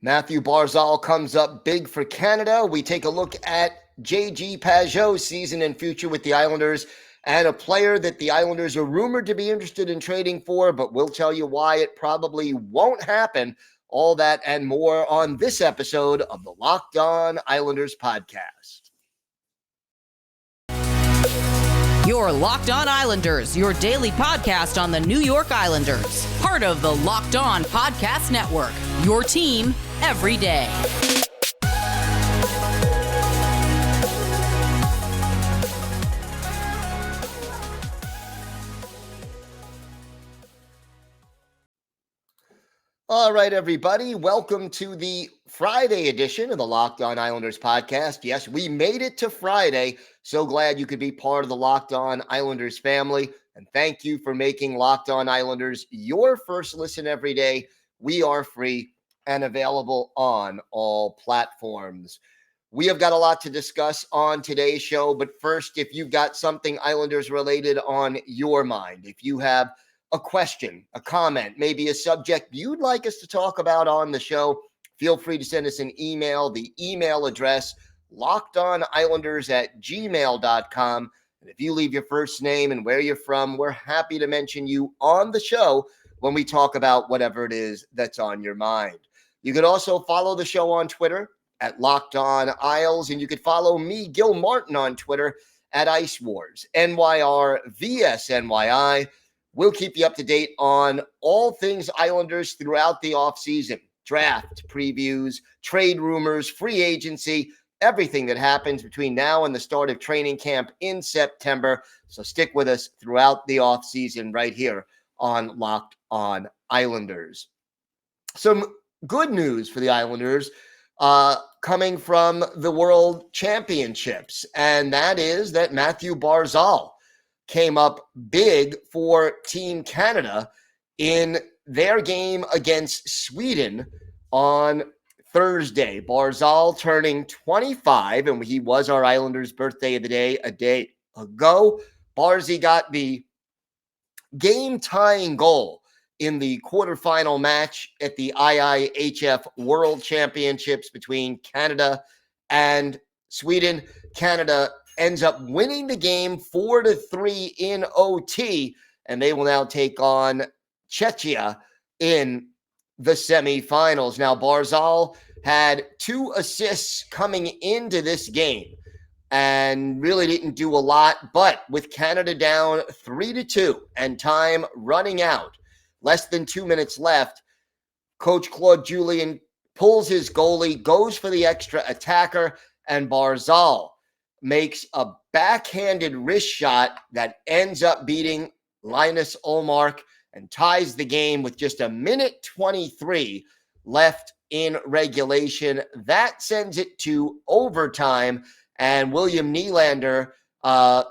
Mathew Barzal comes up big for Canada. We take a look at JG Pageau's season and future with the Islanders and a player that the Islanders are rumored to be interested in trading for, but we'll tell you why it probably won't happen. All that and more on this episode of the Locked On Islanders podcast. Your Locked On Islanders, your daily podcast on the New York Islanders. Part of the Locked On Podcast Network, your team every day. All right, everybody. Welcome to the Friday edition of the Locked On Islanders podcast. Yes, we made it to Friday. So glad you could be part of the Locked On Islanders family. And thank you for making Locked On Islanders your first listen every day. We are free and available on all platforms. We have got a lot to discuss on today's show. But first, if you've got something Islanders related on your mind, if you have a question, a comment, maybe a subject you'd like us to talk about on the show, feel free to send us an email. The email address, lockedonislanders@gmail.com. And if you leave your first name and where you're from, we're happy to mention you on the show when we talk about whatever it is that's on your mind. You could also follow the show on Twitter at Locked On Isles, and you could follow me, Gil Martin, on Twitter at Ice Wars, NYR_VSNYI. We'll keep you up to date on all things Islanders throughout the offseason. Draft previews, trade rumors, free agency, everything that happens between now and the start of training camp in September. So stick with us throughout the offseason right here on Locked On Islanders. Some good news for the Islanders coming from the World Championships, and that is that Mathew Barzal came up big for Team Canada in their game against Sweden on Thursday. Barzal turning 25, and he was our Islanders' birthday of the day a day ago. Barzy got the game-tying goal in the quarterfinal match at the IIHF World Championships between Canada and Sweden. Canada ends up winning the game 4-3 in OT, and they will now take on Czechia in the semifinals. Now, Barzal had 2 assists coming into this game and really didn't do a lot, but with Canada down 3-2 and time running out, less than 2 minutes left, Coach Claude Julien pulls his goalie, goes for the extra attacker, and Barzal makes a backhanded wrist shot that ends up beating Linus Ullmark and ties the game with just a minute 23 left in regulation. That sends it to overtime, and William Nylander of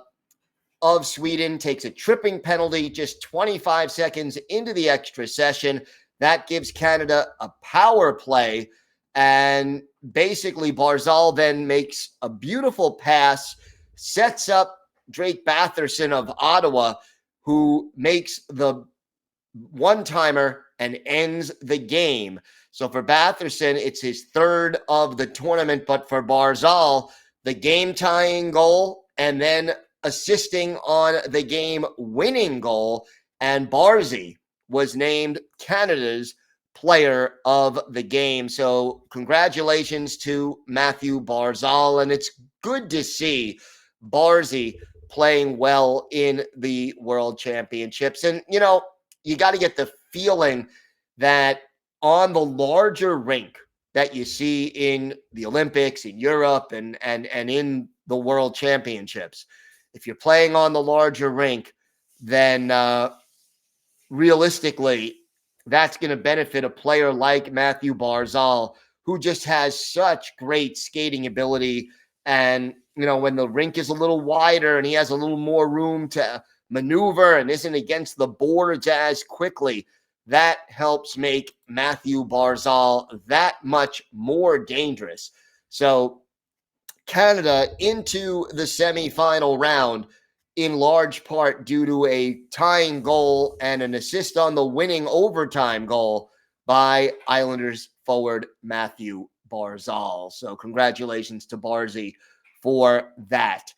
Sweden takes a tripping penalty just 25 seconds into the extra session. That gives Canada a power play, and basically Barzal then makes a beautiful pass, sets up Drake Batherson of Ottawa, who makes the one-timer and ends the game. So for Batherson, it's his 3rd of the tournament, but for Barzal, the game-tying goal and then assisting on the game-winning goal, and Barzy was named Canada's player of the game. So congratulations to Mathew Barzal, and it's good to see Barzy playing well in the World Championships. And, you know, you got to get the feeling that on the larger rink that you see in the Olympics, in Europe, and in the World Championships, if you're playing on the larger rink, then realistically, that's going to benefit a player like Mathew Barzal, who just has such great skating ability. And, you know, when the rink is a little wider and he has a little more room to maneuver and isn't against the boards as quickly, that helps make Mathew Barzal that much more dangerous. So Canada into the semifinal round in large part due to a tying goal and an assist on the winning overtime goal by Islanders forward Mathew Barzal. So congratulations to Barzy for that.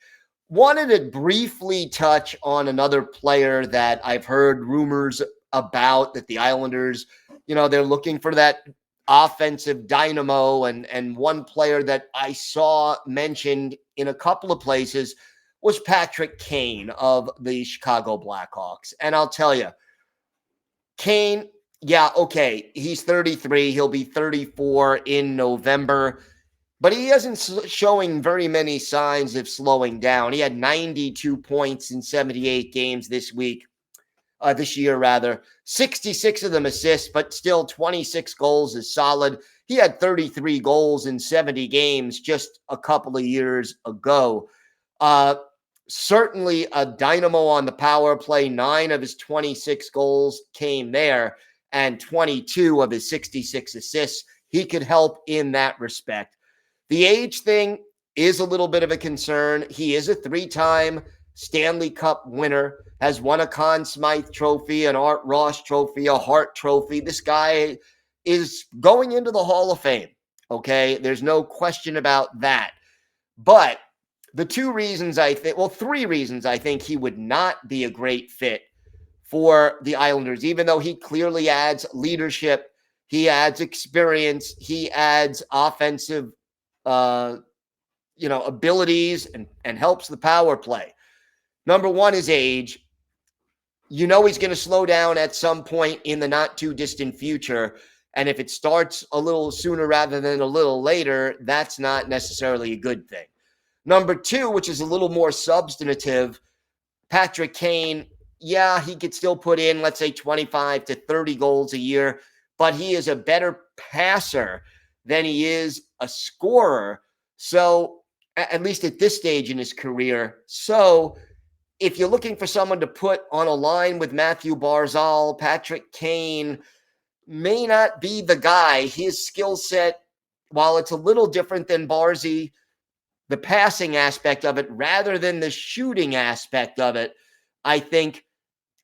Wanted to briefly touch on another player that I've heard rumors about, that the Islanders, they're looking for that offensive dynamo. And one player that I saw mentioned in a couple of places was Patrick Kane of the Chicago Blackhawks. And I'll tell you, Kane, yeah, okay, he's 33. He'll be 34 in November. But he isn't showing very many signs of slowing down. He had 92 points in 78 games this year. 66 of them assists, but still 26 goals is solid. He had 33 goals in 70 games just a couple of years ago. Certainly a dynamo on the power play. 9 of his 26 goals came there, and 22 of his 66 assists. He could help in that respect. The age thing is a little bit of a concern. He is a 3-time Stanley Cup winner, has won a Conn Smythe trophy, an Art Ross trophy, a Hart trophy. This guy is going into the Hall of Fame, okay? There's no question about that. But the 3 reasons I think he would not be a great fit for the Islanders, even though he clearly adds leadership, he adds experience, he adds offensive abilities and helps the power play. Number 1 is age. He's going to slow down at some point in the not too distant future. And if it starts a little sooner rather than a little later, that's not necessarily a good thing. Number 2, which is a little more substantive, Patrick Kane, yeah, he could still put in, let's say, 25 to 30 goals a year, but he is a better passer than he is a scorer. So, at least at this stage in his career. So, if you're looking for someone to put on a line with Mathew Barzal, Patrick Kane may not be the guy. His skill set, while it's a little different than Barzy, the passing aspect of it rather than the shooting aspect of it, I think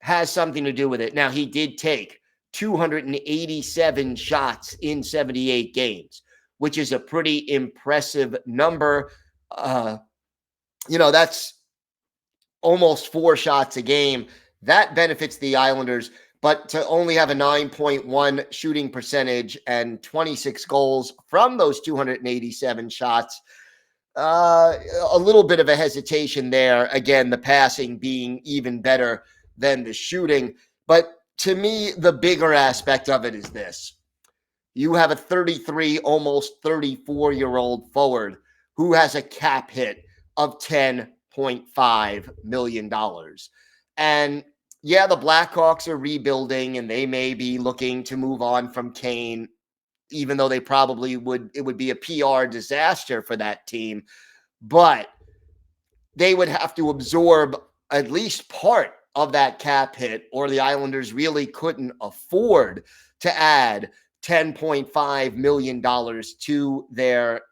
has something to do with it. Now, he did take 287 shots in 78 games, which is a pretty impressive number. That's almost 4 shots a game. That benefits the Islanders, but to only have a 9.1 shooting percentage and 26 goals from those 287 shots, a little bit of a hesitation there. Again, the passing being even better than the shooting. But to me, the bigger aspect of it is this. You have a 33, almost 34-year-old forward who has a cap hit of $10.5 million. And yeah, the Blackhawks are rebuilding and they may be looking to move on from Kane, even though they probably would. It would be a PR disaster for that team. But they would have to absorb at least part of that cap hit, or the Islanders really couldn't afford to add $10.5 million to their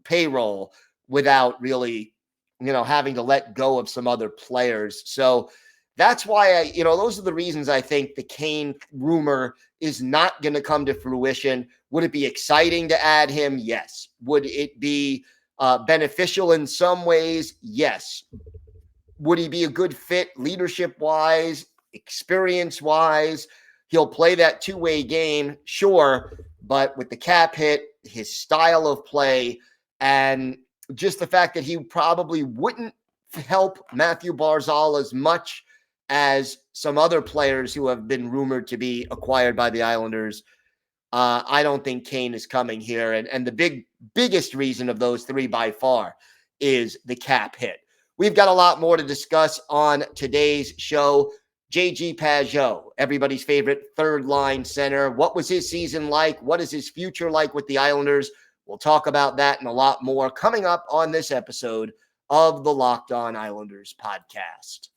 payroll without really, having to let go of some other players. So that's why those are the reasons I think the Kane rumor is not going to come to fruition. Would it be exciting to add him? Yes. Would it be beneficial in some ways? Yes. Would he be a good fit leadership-wise, experience-wise? He'll play that two-way game, sure, but with the cap hit, his style of play, and just the fact that he probably wouldn't help Mathew Barzal as much as some other players who have been rumored to be acquired by the Islanders, I don't think Kane is coming here. And the biggest reason of those 3 by far is the cap hit. We've got a lot more to discuss on today's show. JG Pageau, everybody's favorite third-line center. What was his season like? What is his future like with the Islanders? We'll talk about that and a lot more coming up on this episode of the Locked On Islanders podcast.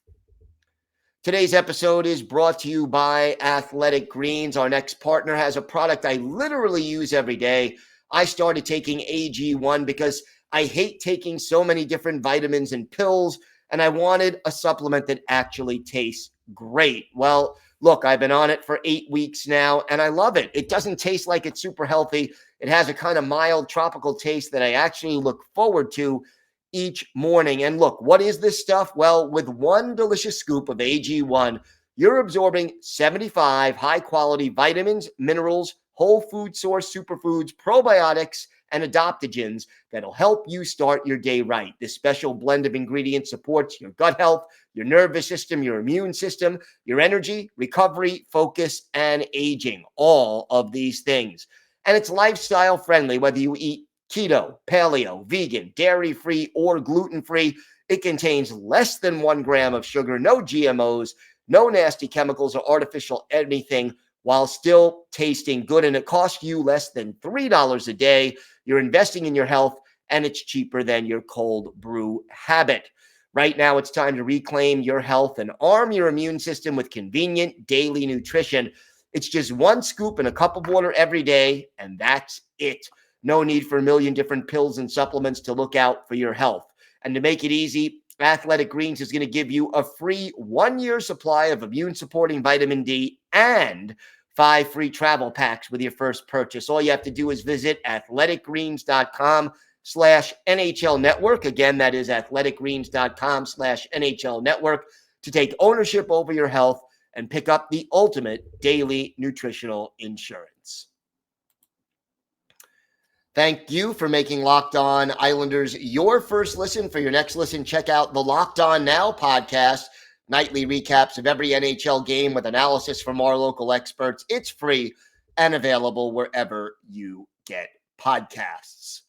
Today's episode is brought to you by Athletic Greens. Our next partner has a product I literally use every day. I started taking AG1 because I hate taking so many different vitamins and pills, and I wanted a supplement that actually tastes great. Well, Look, I've been on it for 8 weeks now, and I love it. It doesn't taste like it's super healthy. It has a kind of mild tropical taste that I actually look forward to each morning. And look, what is this stuff? Well, with one delicious scoop of AG1, you're absorbing 75 high-quality vitamins, minerals, whole food source superfoods, probiotics, and adaptogens that'll help you start your day right. This special blend of ingredients supports your gut health, your nervous system, your immune system, your energy, recovery, focus, and aging. All of these things. And it's lifestyle friendly, whether you eat keto, paleo, vegan, dairy-free, or gluten-free. It contains less than 1 gram of sugar, no GMOs, no nasty chemicals or artificial anything, while still tasting good. And it costs you less than $3 a day. You're investing in your health, and it's cheaper than your cold brew habit. Right now, it's time to reclaim your health and arm your immune system with convenient daily nutrition. It's just 1 scoop in a cup of water every day, and that's it. No need for a million different pills and supplements to look out for your health. And to make it easy, Athletic Greens is going to give you a free 1-year supply of immune-supporting vitamin D and 5 free travel packs with your first purchase. All you have to do is visit athleticgreens.com/NHL Network. Again, that is athleticgreens.com/NHL Network to take ownership over your health and pick up the ultimate daily nutritional insurance. Thank you for making Locked On Islanders your first listen. For your next listen, check out the Locked On Now podcast, nightly recaps of every NHL game with analysis from our local experts. It's free and available wherever you get podcasts.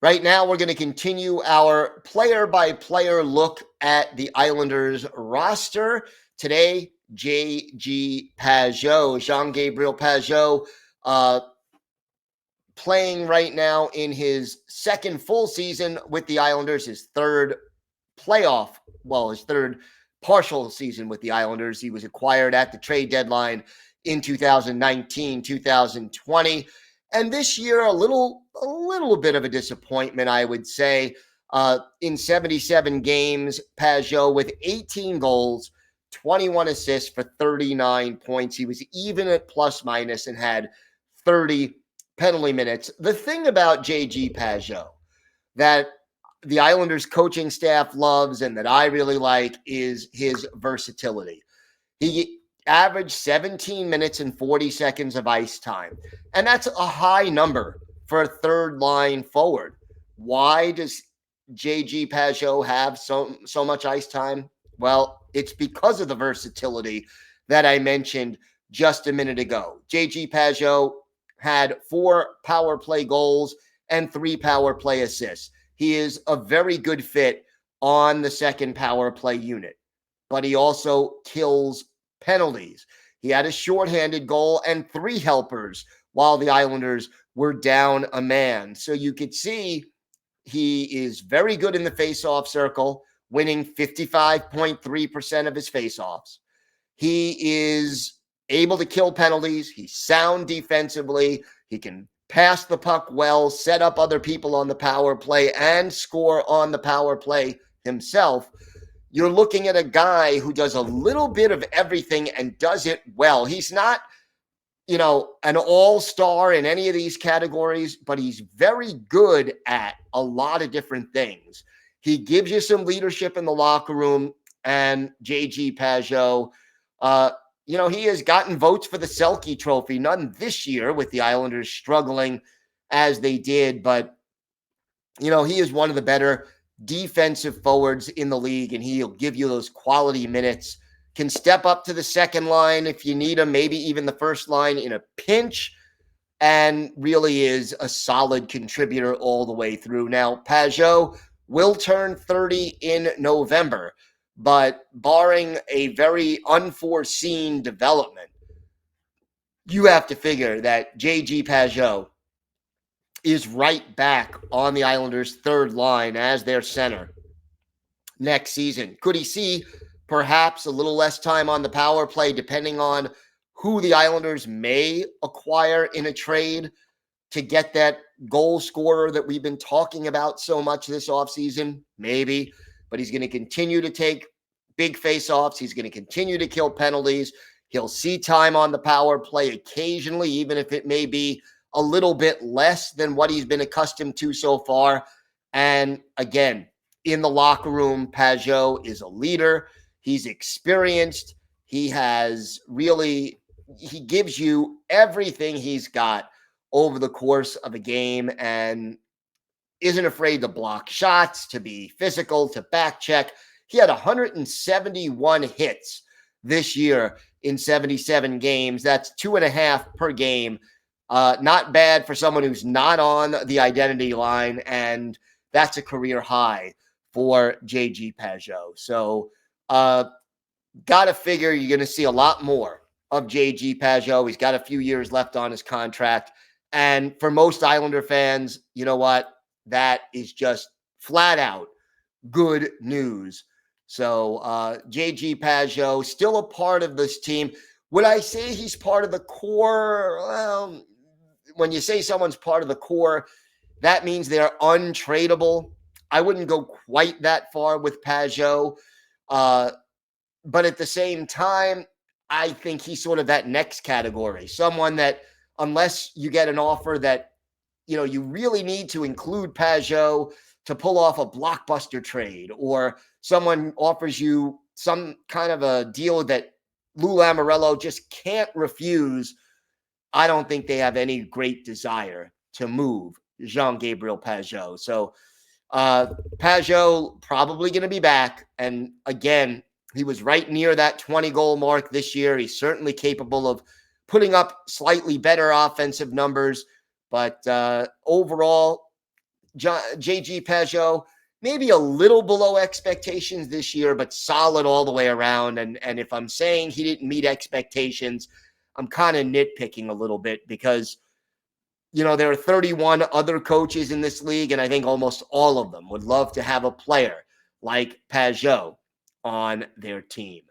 Right now, we're going to continue our player-by-player look at the Islanders roster. Today, JG Pageau, Jean-Gabriel Pageau, playing right now in his second full season with the Islanders, his third partial season with the Islanders. He was acquired at the trade deadline in 2019, 2020. And this year, a little bit of a disappointment, I would say. In 77 games, Pageau with 18 goals, 21 assists for 39 points. He was even at plus minus and had 30 penalty minutes. The thing about JG Pageau that the Islanders coaching staff loves and that I really like is his versatility. He averaged 17 minutes and 40 seconds of ice time, and that's a high number for a third line forward. Why does JG Pageau have so much ice time? Well, it's because of the versatility that I mentioned just a minute ago. JG Pageau had 4 power play goals and 3 power play assists. He is a very good fit on the second power play unit, but he also kills penalties. He had a shorthanded goal and 3 helpers while the Islanders were down a man. So you could see he is very good in the faceoff circle, winning 55.3% of his faceoffs. He is able to kill penalties. He's sound defensively. He can pass the puck well, set up other people on the power play, and score on the power play himself. You're looking at a guy who does a little bit of everything and does it well. He's not, an all-star in any of these categories, but he's very good at a lot of different things. He gives you some leadership in the locker room, and JG Pageau, he has gotten votes for the Selke Trophy, none this year with the Islanders struggling as they did, but, he is one of the better defensive forwards in the league, and he'll give you those quality minutes, can step up to the second line if you need him, maybe even the first line in a pinch, and really is a solid contributor all the way through. Now, Pageau will turn 30 in November, but barring a very unforeseen development, you have to figure that JG Pageau is right back on the Islanders' third line as their center next season. Could he see perhaps a little less time on the power play, depending on who the Islanders may acquire in a trade to get that goal scorer that we've been talking about so much this offseason? Maybe, but he's going to continue to take big face-offs. He's going to continue to kill penalties. He'll see time on the power play occasionally, even if it may be a little bit less than what he's been accustomed to so far. And again, in the locker room, Pageau is a leader. He's experienced. He gives you everything he's got over the course of a game and isn't afraid to block shots, to be physical, to back check. He had 171 hits this year in 77 games. That's 2.5 per game. Not bad for someone who's not on the identity line, and that's a career high for JG Pageau. So got to figure you're going to see a lot more of JG Pageau. He's got a few years left on his contract. And for most Islander fans, you know what? That is just flat out good news. So JG Pageau, still a part of this team. Would I say he's part of the core? Well, when you say someone's part of the core, that means they're untradeable. I wouldn't go quite that far with Pageau. But at the same time, I think he's sort of that next category. Someone that, unless you get an offer that, you really need to include Pageau to pull off a blockbuster trade, or someone offers you some kind of a deal that Lou Lamoriello just can't refuse, I don't think they have any great desire to move Jean-Gabriel Pageau. So Pageau probably going to be back. And again, he was right near that 20-goal mark this year. He's certainly capable of putting up slightly better offensive numbers. But overall, JG Pageau, maybe a little below expectations this year, but solid all the way around. And if I'm saying he didn't meet expectations, I'm kind of nitpicking a little bit because, there are 31 other coaches in this league, and I think almost all of them would love to have a player like Pageau on their team.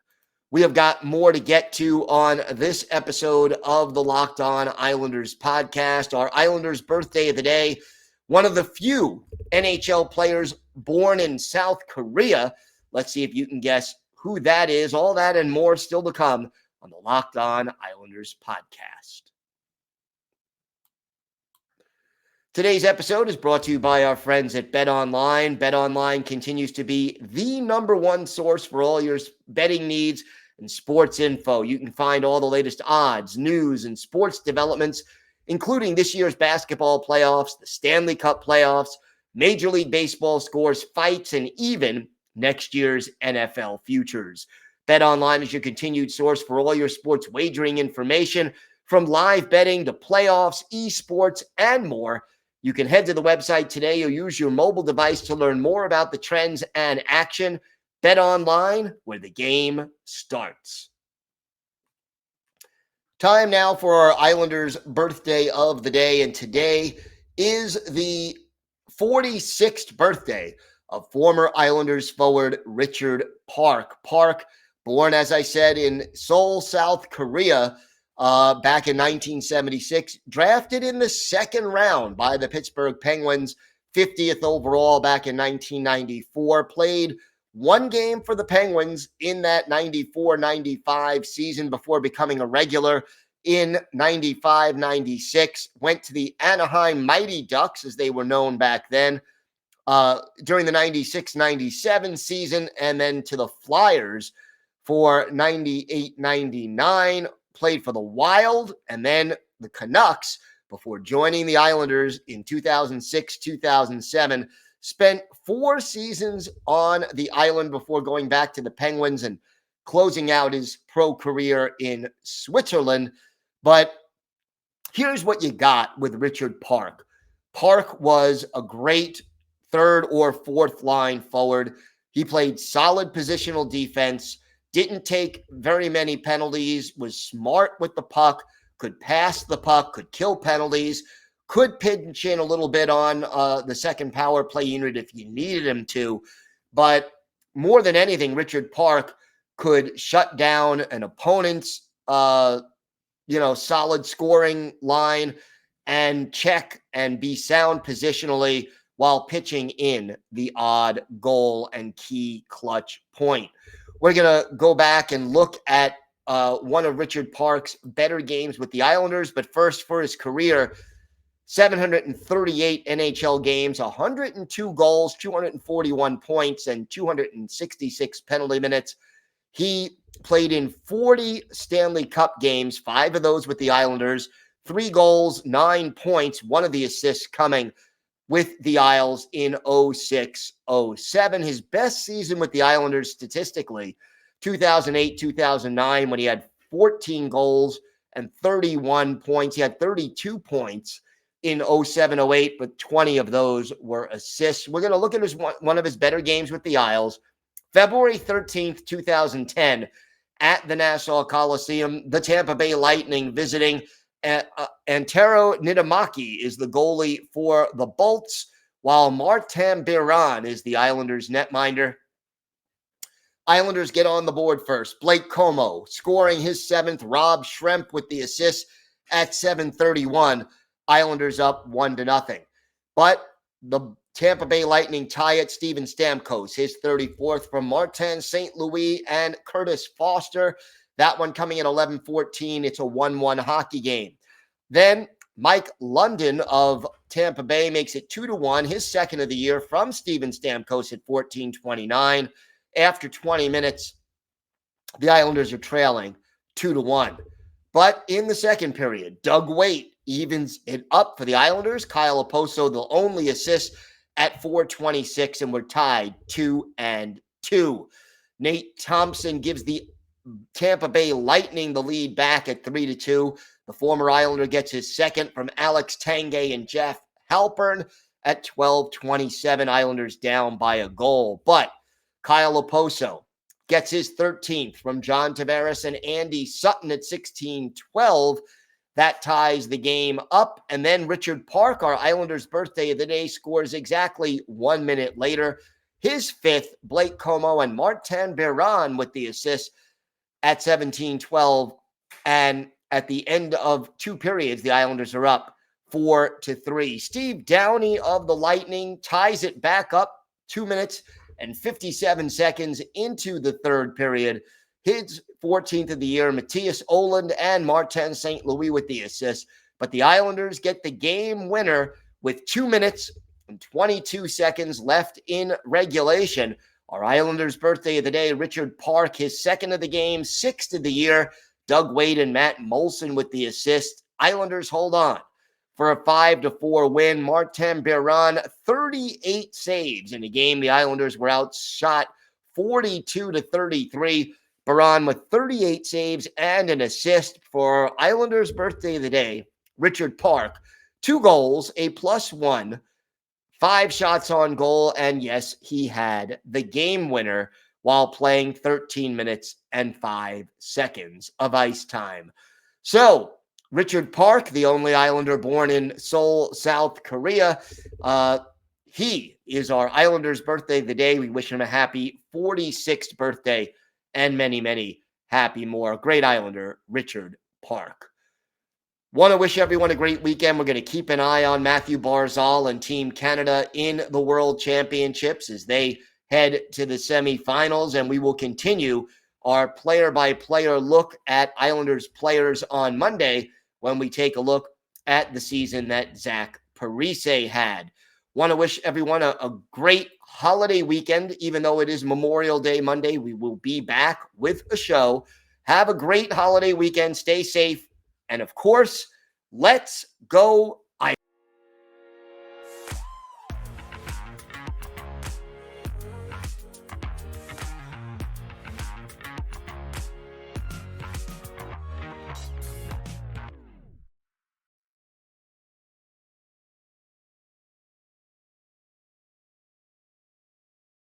We have got more to get to on this episode of the Locked On Islanders podcast. Our Islanders birthday of the day, one of the few NHL players born in South Korea. Let's see if you can guess who that is. All that and more still to come on the Locked On Islanders podcast. Today's episode is brought to you by our friends at BetOnline. BetOnline continues to be the number one source for all your betting needs and sports info. You can find all the latest odds, news, and sports developments, including this year's basketball playoffs, the Stanley Cup playoffs, Major League Baseball scores, fights, and even next year's NFL futures. BetOnline is your continued source for all your sports wagering information, from live betting to playoffs, esports, and more. You can head to the website today or use your mobile device to learn more about the trends and action. BetOnline, where the game starts. Time now for our Islanders birthday of the day, and today is the 46th birthday of former Islanders forward Richard Park. Park, born, as I said, in Seoul, South Korea, back in 1976, drafted in the second round by the Pittsburgh Penguins, 50th overall back in 1994, played one game for the Penguins in that 94-95 season before becoming a regular in 95-96, went to the Anaheim Mighty Ducks, as they were known back then, during the 96-97 season, and then to the Flyers for 98-99, played for the Wild and then the Canucks before joining the Islanders in 2006-2007. Spent 4 seasons on the island before going back to the Penguins and closing out his pro career in Switzerland. But here's what you got with Richard Park. Park was a great third or fourth line forward. He played solid positional defense, didn't take very many penalties, was smart with the puck, could pass the puck, could kill penalties, could pinch in a little bit on the second power play unit if you needed him to. But more than anything, Richard Park could shut down an opponent's, solid scoring line and check and be sound positionally while pitching in the odd goal and key clutch point. We're going to go back and look at one of Richard Park's better games with the Islanders. But first, for his career, 738 NHL games, 102 goals, 241 points, and 266 penalty minutes. He played in 40 Stanley Cup games, 5 of those with the Islanders, 3 goals, 9 points, one of the assists coming with the Isles in 06-07. His best season with the Islanders statistically, 2008-2009, when he had 14 goals and 31 points. He had 32 points in 07-08, but 20 of those were assists. We're going to look at one of his better games with the Isles. February 13th, 2010, at the Nassau Coliseum, the Tampa Bay Lightning visiting Antero Niittymaki is the goalie for the Bolts, while Martin Biron is the Islanders' netminder. Islanders get on the board first. Blake Como scoring his 7th. Rob Schremp with the assist at 7:31. Islanders up 1-0. But the Tampa Bay Lightning tie it. Steven Stamkos, his 34th from Martin St. Louis and Curtis Foster. That one coming at 11:14. It's a 1-1 hockey game. Then Mike London of Tampa Bay makes it 2-1, his 2nd of the year from Steven Stamkos at 14:29. After 20 minutes, the Islanders are trailing 2-1. But in the second period, Doug Weight evens it up for the Islanders. Kyle Oposo, the only assist at 4:26, and we're tied 2-2. Nate Thompson gives the Tampa Bay Lightning the lead back at 3-2. The former Islander gets his 2nd from Alex Tanguay and Jeff Halpern at 12:27. Islanders down by a goal. But Kyle Oposo gets his 13th from John Tavares and Andy Sutton at 16:12. That ties the game up. And then Richard Park, our Islanders' birthday of the day, scores exactly 1 minute later. His 5th, Blake Como and Martin Biron with the assist at 17:12. And at the end of 2 periods, the Islanders are up 4-3. Steve Downey of the Lightning ties it back up 2 minutes and 57 seconds into the 3rd period. His 14th of the year, Matthias Oland and Martin St. Louis with the assist. But the Islanders get the game winner with 2 minutes and 22 seconds left in regulation. Our Islanders' birthday of the day, Richard Park, his 2nd of the game, 6th of the year. Doug Weight and Matt Molson with the assist. Islanders hold on for a 5-4 win. Martin Biron, 38 saves in a game. The Islanders were outshot 42-33. Biron with 38 saves and an assist. For Islanders' birthday of the day, Richard Park, 2 goals, a +1, 5 shots on goal, and yes, he had the game winner while playing 13 minutes and 5 seconds of ice time. So, Richard Park, the only Islander born in Seoul, South Korea, he is our Islanders' birthday of the day. We wish him a happy 46th birthday and many, many happy more. Great Islander, Richard Park. Want to wish everyone a great weekend. We're going to keep an eye on Mathew Barzal and Team Canada in the World Championships as they head to the semifinals, and we will continue our player-by-player look at Islanders players on Monday when we take a look at the season that Zach Parise had. Want to wish everyone a great holiday weekend. Even though it is Memorial Day Monday, we will be back with a show. Have a great holiday weekend. Stay safe. And of course, let's go